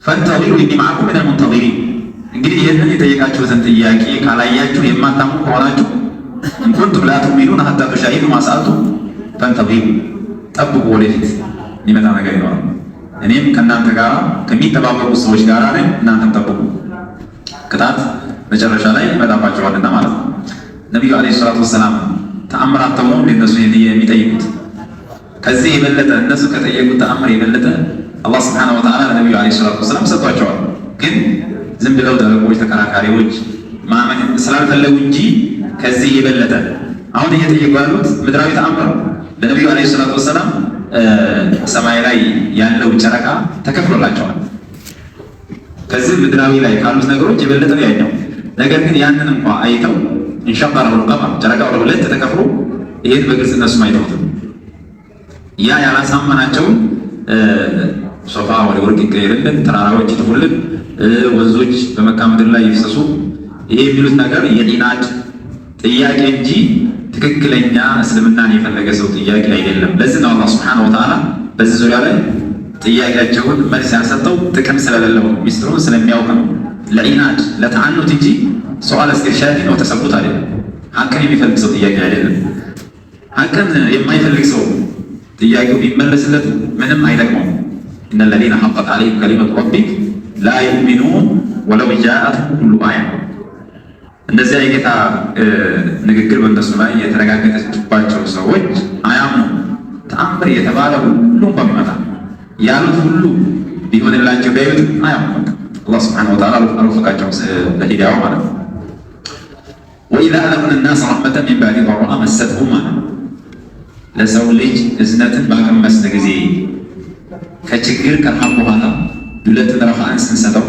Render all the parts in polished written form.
ፈንተظሩ ኢኒ መዐኩም ሚነል ሙንተظሪን። እንግዲህ ይህንን የጠየቃችሁትን ጥያቄ ካላያችሁ የማታምኑ ከሆናችሁ እንኩንቱም ላ ቱእሚኑነ ሐታ ቱሻሂዱ ማ ሰአልቱም ፈንተظሩ፣ ጠብቁ፣ ወደፊት የሚመጣ ነገር ይኖራል። እኔም ከእናንተ ጋር ከሚጠባበቁ ሰዎች ጋር ነኝ፣ እናንተም ጠብቁ፣ ቅጣት መጨረሻ ላይ ይመጣባቸዋልና ማለት ነው። ነቢዩ ዓለይሂ ሰላቱ ወሰላም ተአምራት ተውነው እንደነሱ የሚጠይቁት ከዚህ የበለጠ እነሱ ከጠየቁት ተአምር የበለጠ አላህ ሱብሓነሁ ወተዓላ ለነቢዩ ዓለይሂ ሰላቱ ወሰላም ሰጥቷቸዋል። ግን ዝም ብለው ደረቆች፣ ተከራካሪዎች ማመን ስላልፈለጉ እንጂ ከዚህ የበለጠ አሁን እየጠየቁ ያሉት ምድራዊ ተአምር ለነቢዩ ዓለይሂ ሰላቱ ወሰላም ሰማይ ላይ ያለው ጨረቃ ተከፍሎላቸዋል። ከዚህ ምድራዊ ላይ ካሉት ነገሮች የበለጠ ነው ያኛው። ነገር ግን ያንን እንኳ አይተው ኢንሻአላህ ለሁሉ ቀመር ጨረቃው ለሁለት ተከፍሎ ይሄን በግልጽ እነሱም አይተውትም። ያ ያላሳመናቸውን ሶፋ ወደ ወርቅ ይቀየርልን፣ ተራራዎች ይጥፉልን፣ ወንዞች በመካ ምድር ላይ ይፍሰሱ፣ ይሄ የሚሉት ነገር የኢናድ ጥያቄ እንጂ ትክክለኛ እስልምናን የፈለገ ሰው ጥያቄ አይደለም። ለዚህ ነው አላህ ሱብሓነሁ ወተዓላ በዚህ ዙሪያ ላይ ጥያቄያቸውን መልስ ያልሰጠው ጥቅም ስለሌለው ሚስጥሩን ስለሚያውቅ ነው። ለኢናድ ለተዓኑት እንጂ ሱአል እስቲርሻዲ ነው ተሰቡት አይደለም። ሀቅን የሚፈልግ ሰው ጥያቄ አይደለም። ሀቅን የማይፈልግ ሰው ጥያቄው ቢመለስለት ምንም አይጠቅመውም። ኢነ ለዚነ ሐቀት ዐለይሂም ከሊመቱ ረቢክ ላ ዩእሚኑን ወለው ጃአትሁም ኩሉ አያ። እንደዚያ የጌታ ንግግር በእነሱ ላይ የተረጋገጠችባቸው ሰዎች አያምኑ። ተአምር የተባለ ሁሉ እንኳን ቢመጣ ያሉት ሁሉ ቢሆንላቸው ቢያዩት አያምኑ። አላህ ሱብሓነሁ ወተዓላ አልወፈቃቸውም ለሂዳያው ማለት ነው። ወኢዛ አዘቅነ ናሰ ረሕመተን ሚን ባዕድ ضረአ መሰትሁም ማለት ነው። ለሰው ልጅ እዝነትን ባቀመስን ጊዜ ከችግር ከረሃብ በኋላ ዱለትን ረኻን ስንሰጠው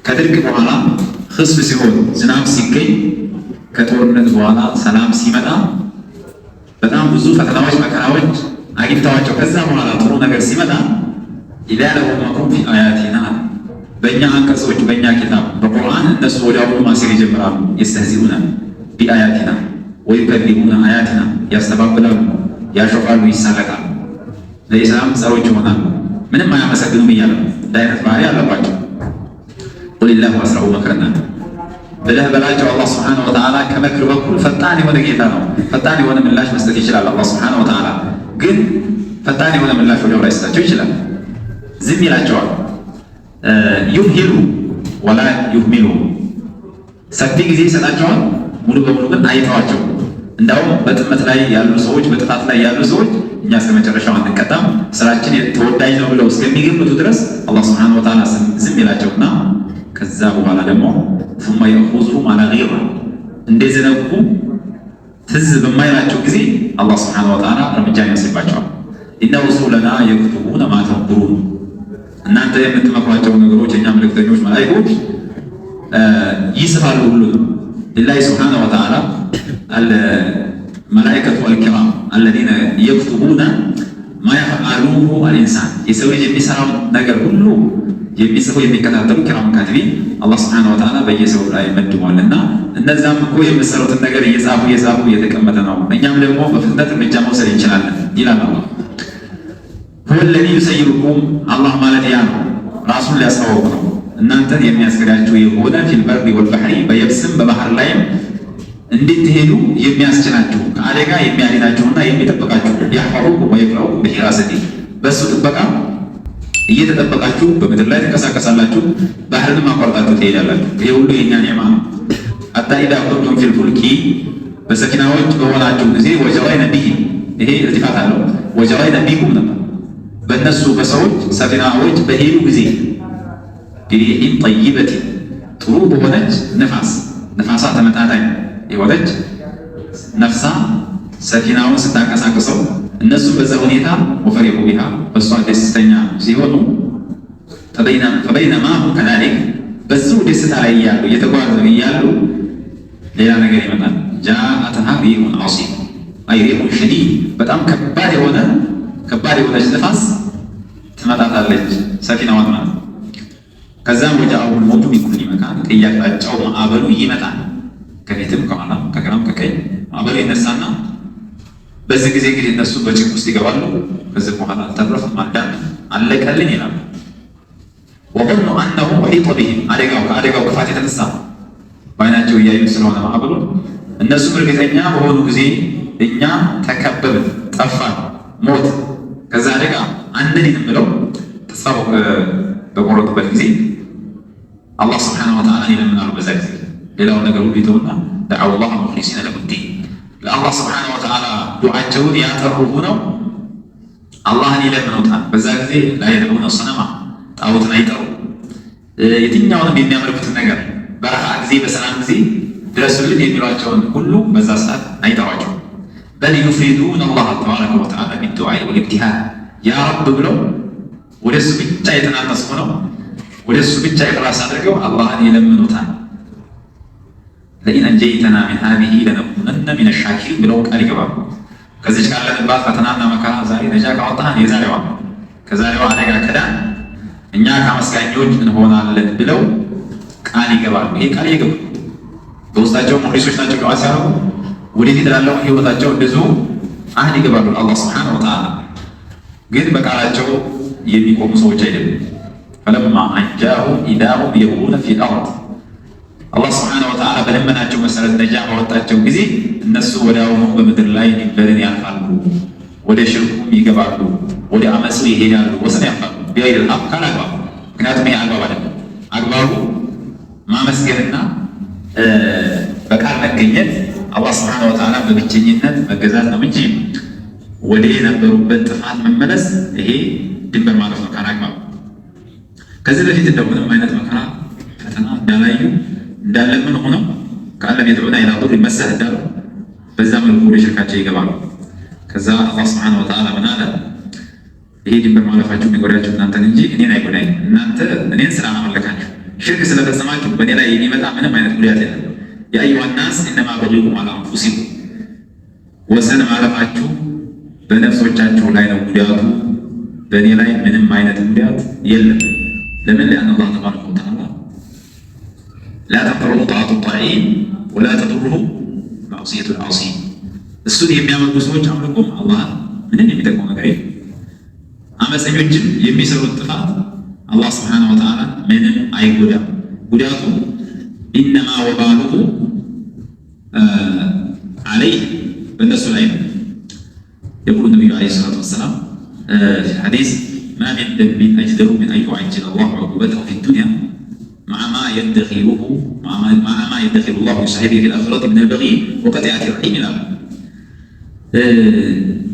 ከድርቅ በኋላ ክስፍ ሲሆን ዝናብ ሲገኝ ከጦርነት በኋላ ሰላም ሲመጣ በጣም ብዙ ፈተናዎች መከራዎች አግኝተዋቸው ከዛ በኋላ ጥሩ ነገር ሲመጣ ኢዛ ለሁም መክሩን ፊ አያቲና በእኛ አንቀጾች በእኛ ኪታብ በቁርአን እነሱ ወዲያውኑ ማሴር ይጀምራሉ። የስተህዚኡነ ቢአያቲና ወዩከዚቡነ አያቲና ያስተባብላሉ፣ ያሾፋሉ፣ ይሳለቃሉ፣ ለኢስላም ጸሮች ይሆናሉ፣ ምንም አያመሰግኑም እያለ እንደ አይነት ባህሪ አለባቸው። ቁሊላሁ አስረዑ መክረና ብለህ በላቸው። አላህ ሱብሓነሁ ወተዓላ ከመክር በኩል ፈጣን የሆነ ጌታ ነው። ፈጣን የሆነ ምላሽ መስጠት ይችላል። አላህ ሱብሓነሁ ወተዓላ ግን ፈጣን የሆነ ምላሽ ወዲያው ላይሰጣቸው ይችላል። ዝም ይላቸዋል። ዩምሂሉ ወላ ዩህሚሉ ሰፊ ጊዜ ይሰጣቸዋል። ሙሉ በሙሉ ግን አይተዋቸው። እንዳውም በጥመት ላይ ያሉ ሰዎች፣ በጥፋት ላይ ያሉ ሰዎች እኛ እስከ መጨረሻው አንቀጣም ስራችን ተወዳጅ ነው ብለው እስከሚገምቱ ድረስ አላህ ሱብሓነሁ ወተዓላ ዝም ይላቸውና ከዛ በኋላ ደግሞ ثم يأخذهم على غيره እንደዘነጉ ትዝ በማይላቸው ጊዜ አላህ ሱብሓነሁ ወተዓላ እርምጃ ይወስድባቸዋል። ኢነ ረሱለና የክቱቡነ ማ ተንቁሩን እናንተ የምትመክሯቸው ነገሮች የእኛ መልእክተኞች መላእክቶች ይጽፋሉ ሁሉንም። ሊላሂ ሱብሓነሁ ወተዓላ አልመላኢከቱ አልኪራም አለዚነ የክቱቡነ ማ የፍዐሉሁ አልኢንሳን የሰው ልጅ የሚሰራው ነገር ሁሉ የሚጽፉ የሚከታተሉ ኪራም ካቲቢን አላህ ሱብሓነሁ ወተዓላ በየሰው ላይ መድቧልና እነዛም እኮ የምትሰሩትን ነገር እየጻፉ እየተቀመጠ ነው። እኛም ደግሞ በፍጥነት እርምጃ መውሰድ እንችላለን ይላል አላህ። ሁወ ለዚ ዩሰይሩኩም አላህ ማለት ያ ነው፣ ራሱን ሊያስተዋውቅ ነው። እናንተን የሚያስገዳችሁ የሆነ ፊል በርሪ ወልበሕሪ በየብስም በባህር ላይም እንድትሄዱ የሚያስችላችሁ ከአደጋ የሚያድናችሁና የሚጠብቃችሁ ያሕፈظኩም ወየክለኡኩም ቢሒራሰቲ በእሱ ጥበቃ እየተጠበቃችሁ በምድር ላይ ትንቀሳቀሳላችሁ፣ ባህርንም አቋርጣችሁ ትሄዳላችሁ። ይሄ ሁሉ የእኛ ኒዕማ ነው። ሐታ ኢዛ ኩንቱም ፊል ፉልኪ በሰኪናዎች በሆናችሁ ጊዜ ወጀረይነ ቢሂም ይሄ እርቲፋት አለው። ወጀረይነ ቢኩም ነበር በእነሱ በሰዎች ሰፊናዎች በሄዱ ጊዜ ቢሪሒን ጠይበት ጥሩ በሆነች ነፋሳ ተመጣጣኝ የሆነች ነፍሳ ሰፊናውን ስታንቀሳቅሰው እነሱ በዛ ሁኔታ ወፈሪሑ ቢሃ በሷ ደስተኛ ሲሆኑ ፈበይነማ ሁም ከዛሊክ በዚሁ ደስታ ላይ እያሉ እየተጓዙ እያሉ ሌላ ነገር ይመጣል። ጃአትሃ ሪሑን ዐሲፍ አይ ሪሑን ሸዲድ በጣም ከባድ የሆነች ነፋስ ትመጣታለች ሰፊናዋን ማለት ነው። ከዛም ወጀአሁል መውጁ ሚን ኩሊ መካን ከየአቅጣጫው ማዕበሉ ይመጣል። ከፊትም ከኋላ ከግራም ከቀኝ ማዕበሉ ይነሳና በዚህ ጊዜ እንግዲህ እነሱ በጭንቅ ውስጥ ይገባሉ። ከዚህ በኋላ አልተረፍም አዳም አለቀልን ይላሉ። ወظኑ አነሁ ሒጠ ቢሂም ከአደጋው ክፋት የተነሳ በዓይናቸው እያዩት ስለሆነ ማዕበሉን እነሱም እርግጠኛ በሆኑ ጊዜ እኛ ተከበብን፣ ጠፋን፣ ሞት ከዛ አደጋ አንድንም ብለው ተስፋ በቆረጡበት ጊዜ አላህ ስብሓነሁ ወተዓላ ይለምናሉ። በዛ ጊዜ ሌላውን ነገር ሁሉ ይተውና ደዐው ላህ ሙኽሊሲነ ለሁ ዲን ለአላህ ስብሓነሁ ወተዓላ ዱዓቸውን ያጠሩ ሆነው አላህን ይለምኑታል። በዛ ጊዜ ላ የድዑነ ሰነማ ጣዖትን አይጠሩ። የትኛውንም የሚያመልኩትን ነገር በረሃ ጊዜ በሰላም ጊዜ ድረሱልን የሚሏቸውን ሁሉ በዛ ሰዓት አይጠሯቸው። በል ዩፍሪዱነ አላህ ተባረከ ወተዓላ ቢዱዓኢ ወልኢብቲሃል ያ ረብ ብለው ወደ እሱ ብቻ የተናነሱ ሆነው ወደ እሱ ብቻ ኢኽላስ አድርገው አላህን ይለምኑታል። ለኢን አንጀይተና ሚን ሃዚሂ ለነኩነነ ሚነ ሻኪሪን ብለው ቃል ይገባሉ። ከዚች ካለንባት ፈተናና መከራ ዛሬ ነጃ ካወጣህን ከዛሬዋ አደጋ ከዳን እኛ ከአመስጋኞች እንሆናለን ብለው ቃል ይገባሉ። ይሄ ቃል ይገቡ በውስጣቸው ሙኽሊሶች ናቸው። ዱዓ ሲያደርጉ ወደፊት ላለው ህይወታቸው እንደዚሁ አህድ ይገባሉ። አላህ ሱብሓነሁ ወተዓላ ግን በቃላቸው የሚቆሙ ሰዎች አይደሉም። ፈለማ አንጃሁም ኢዛ ሁም የብጉነ ፊል አርድ አላህ ሱብሓነሁ ወተዓላ በለመናቸው መሰረት ነጃ ባወጣቸው ጊዜ እነሱ ወዲያውኑ በምድር ላይ ድንበርን ያልፋሉ፣ ወደ ሽርኩም ይገባሉ፣ ወደ አመፁ ይሄዳሉ፣ ወሰን ያልፋሉ ቢገይሪል ሐቅ ካላግባብ። ምክንያቱም ይሄ አግባብ አይደለም። አግባቡ ማመስገንና በቃል መገኘት አላህ ስብሐነሁ ወተዓላ በብቸኝነት መገዛት ነው እንጂ ወደ የነበሩበት ጥፋት መመለስ ይሄ ድንበር ማለፍ ነው ካላግባብ። ከዚህ በፊት እንደው ምንም አይነት መከራ ፈተና እንዳላዩ እንዳለምን ሆነው ከአለም የድዑና ኢላ ዱር መሰህ እንዳሉ በዛ መልኩ ወደ ሽርካቸው ይገባሉ። ከዛ አላህ ስብሐነሁ ወተዓላ ምን አለ? ይሄ ድንበር ማለፋችሁ የሚጎዳችሁ እናንተን እንጂ እኔን አይጎዳኝ። እናንተ እኔን ስላመለካችሁ ሽርክ ስለፈጸማችሁ በእኔ ላይ የሚመጣ ምንም አይነት ጉዳት የለም። ያ አዩሃ ናስ ኢነማ በጊኩም ዐላ አንፉሲኩም ወሰን ማለፋችሁ በነፍሶቻችሁ ላይ ነው ጉዳቱ፣ በእኔ ላይ ምንም አይነት ጉዳት የለም። ለምን? ሊአነ አላህ ተባረከ ወተዓላ ላ ተንፈዑሁ ጣዓቱ ጣዒን ወላ ተዱሩሁ መዕሲየቱ ልዓሲን። እሱን የሚያመልኩ ሰዎች አምልኮም አላህ ምንም የሚጠቅመው ነገር የለም። አመፀኞችም የሚሰሩት ጥፋት አላህ ስብሓነሁ ወተዓላ ምንም አይጎዳም። ጉዳቱ ኢነማ ወባሉሁ ዓለይህ በእነሱ ላይ ነው። የቁሉ ነቢዩ ዓለይሂ ሰላቱ ወሰላም ፊ ሐዲስ ማ ሚን ደንቢን አጅደሩ ሚን አን ዩዐጅለ አላሁ ዑቁበተሁ ፊ ዱንያ መዓ ማ የደኺሩ ላሁ ሊሳሒቢሂ ፊል አኺረቲ ሚነል በጊይ ወቀጢዐቲ ረሒም ይላሉ።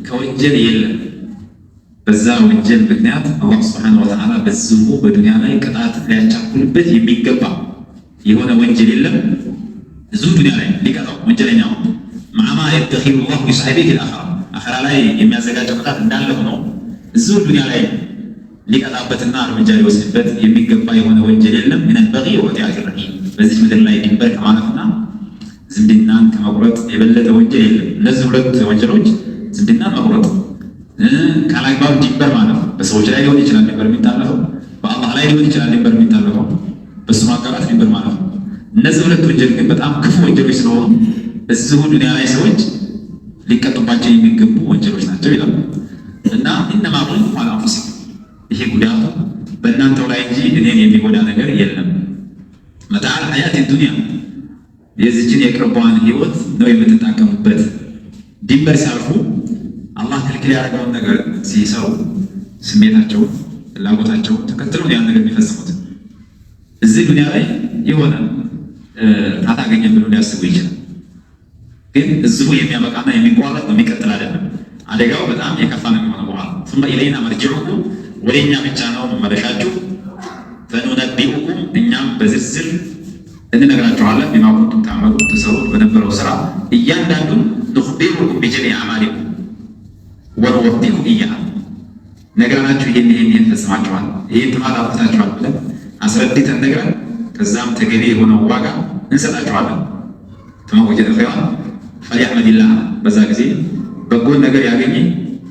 ከወንጀል የለም በዛ ወንጀል ምክንያት አላህ ስብሐነሁ ወተዓላ በዚሁ በዱንያ ላይ ቅጣት ሊያቻኩልበት የሚገባ የሆነ ወንጀል የለም። እዚሁ ዱንያ ላይ ሊቀጣው ወንጀለኛው መዓ ማ የደኺሩ ላሁ ሊሳሒቢሂ ፊል አኺራ ላይ የሚያዘጋጀው ቅጣት እንዳለ ሆኖ እዚሁ ዱንያ ላይ ሊቀጣበትና እርምጃ ሊወስድበት የሚገባ የሆነ ወንጀል የለም። ሚነል በጊይ ወቀጢዐቲ ረሒም በዚህ ምድር ላይ ድንበር ከማለፍና ዝምድናን ከመቁረጥ የበለጠ ወንጀል የለም። እነዚህ ሁለት ወንጀሎች ዝምድናን መቁረጥ፣ ካላግባብ ድንበር ማለት በሰዎች ላይ ሊሆን ይችላል ድንበር የሚታለፈው፣ በአላህ ላይ ሊሆን ይችላል ድንበር የሚታለፈው፣ በሱ ማጋራት ድንበር ማለት ነው። እነዚህ ሁለት ወንጀል ግን በጣም ክፉ ወንጀሎች ስለሆኑ እዚሁ ዱንያ ላይ ሰዎች ሊቀጡባቸው የሚገቡ ወንጀሎች ናቸው ይላሉ። እና ኢነማ በጊኩም ዐላ አንፉሲኩም ይሄ ጉዳቱ በእናንተው ላይ እንጂ እኔን የሚጎዳ ነገር የለም። መታዕ ሐያት ዱንያ የዚችን የቅርቧን ህይወት ነው የምትጠቀሙበት። ድንበር ሲያልፉ አላህ ክልክል ያደረገውን ነገር ሲሰሩ ስሜታቸውን ፍላጎታቸውን ተከትለው ያን ነገር የሚፈጽሙት እዚህ ዱንያ ላይ የሆነ እርካታ አገኘን ብሎ ሊያስቡ ይችላል። ግን እዚሁ የሚያበቃና የሚቋረጥ ነው፣ የሚቀጥል አይደለም። አደጋው በጣም የከፋ ነው የሚሆነው። በኋላ ثم إلينا مرجعكم ወደ እኛ ብቻ ነው መመለሻችሁ። ፈኑነቢኡኩም እኛም በዝርዝር እንነግራችኋለን ቢማ ኩንቱም ተዕመሉን ትሰሩት በነበረው ስራ እያንዳንዱን ኑኽቢሩኩም ቢጀሚዕ አዕማሊኩም ወኑወፊኩም ኢያሃ ነግረናችሁ ይህን ፈጽማችኋል፣ ይህን ጥፋት አጥፍታችኋል ብለን አስረድተን ነግረን ከዛም ተገቢ የሆነው ዋጋ እንሰጣችኋለን። ተመወጀተ ኸይራን ፈሊሐመዲላህ በዛ ጊዜ በጎን ነገር ያገኘ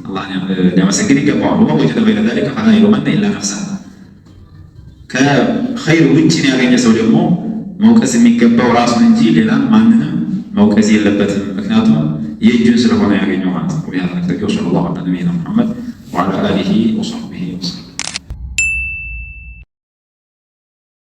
አላህን ሊያመሰግን ይገባዋል። ወወጀደ ገይረ ዛሊከ ፈላ የሉመነ ኢላ ነፍሰህ ከኸይር ውጭ ያገኘ ሰው ደግሞ መውቀስ የሚገባው ራሱን እንጂ ሌላ ማንንም መውቀስ የለበትም። ምክንያቱም የእጁን ስለሆነ ያገኘው ማለት ነው። ያ ተከታዩ ሰለላሁ ዐለይሂ ወሰለም ወዐላ አሊሂ ወሰህቢሂ ወሰለም